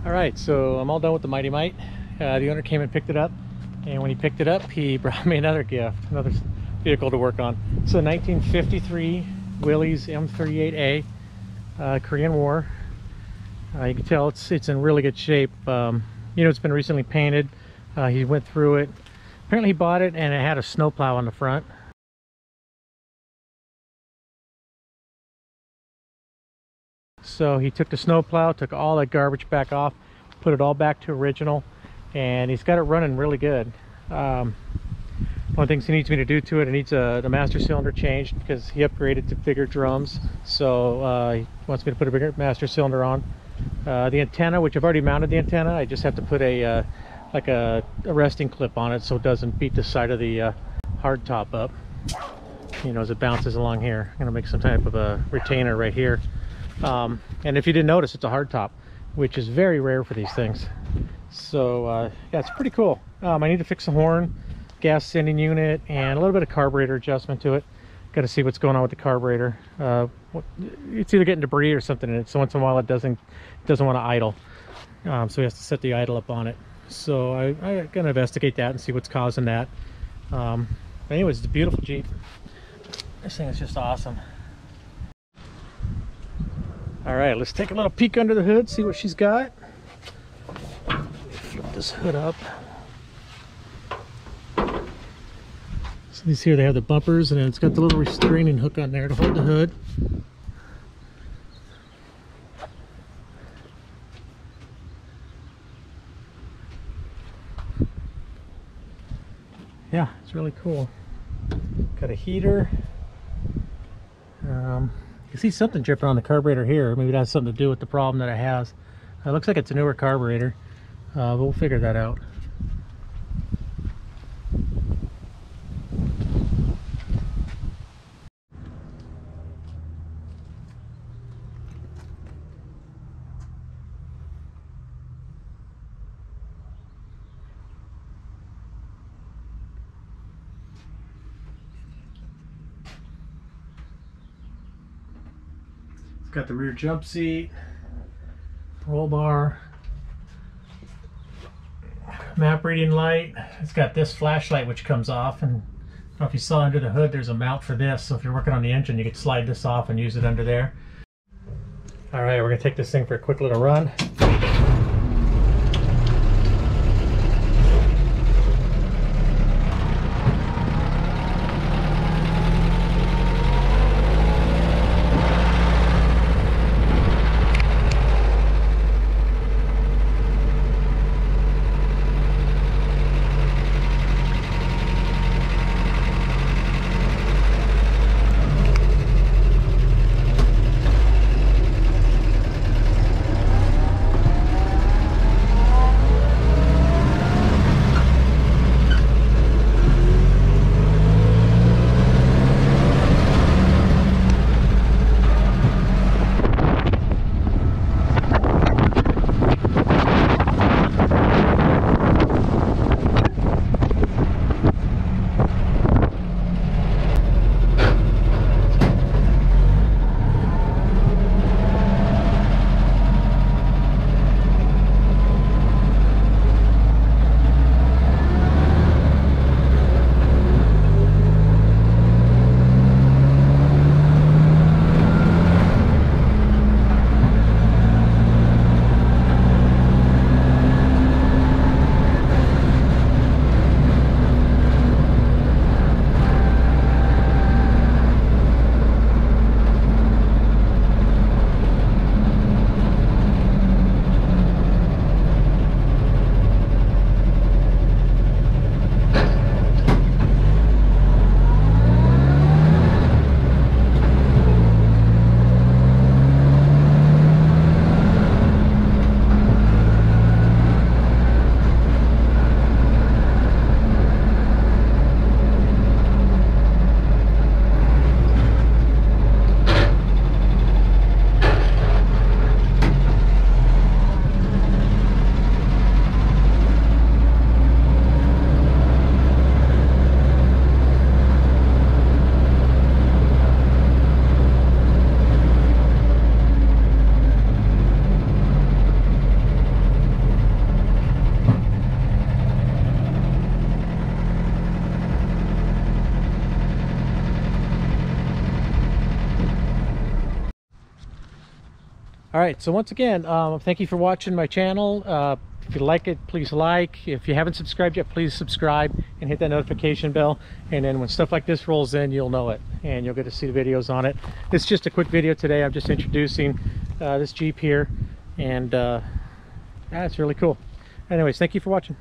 All right, so I'm all done with the Mighty Mite. The owner came and picked it up, and when he picked it up, he brought me another gift, another vehicle to work on. So 1953 Willys M38a, Korean War. You can tell it's in really good shape. You know, it's been recently painted. He went through it. Apparently he bought it and it had a snowplow on the front. So he took the snowplow, took all that garbage back off, put it all back to original, and he's got it running really good. One of the things he needs me to do to it, it needs the master cylinder changed because he upgraded to bigger drums. So he wants me to put a bigger master cylinder on. The antenna, which I've already mounted the antenna, I just have to put a like a resting clip on it so it doesn't beat the side of the hardtop up. You know, as it bounces along here. I'm gonna make some type of a retainer right here. And if you didn't notice, it's a hardtop, which is very rare for these things. So yeah, it's pretty cool. I need to fix the horn, gas sending unit, and a little bit of carburetor adjustment to it. Got to see what's going on with the carburetor. It's either getting debris or something in it, so once in a while it doesn't want to idle. So he has to set the idle up on it. So I'm gonna investigate that and see what's causing that. Anyways, it's a beautiful Jeep. This thing is just awesome. All right, let's take a little peek under the hood, see what she's got. Flip this hood up. So these here, they have the bumpers, and then it's got the little restraining hook on there to hold the hood. Yeah, it's really cool. Got a heater. You see something dripping on the carburetor here. Maybe that has something to do with the problem that it has. It looks like it's a newer carburetor, but we'll figure that out. Got the rear jump seat, roll bar, map reading light. It's got this flashlight which comes off, and I don't know if you saw under the hood there's a mount for this, so if you're working on the engine you could slide this off and use it under there. Alright, we're going to take this thing for a quick little run. All right, so once again, thank you for watching my channel. If you like it, please like. If you haven't subscribed yet, please subscribe and hit that notification bell. And then when stuff like this rolls in, you'll know it and you'll get to see the videos on it. It's just a quick video today. I'm just introducing this Jeep here, and it's really cool. Anyways, thank you for watching.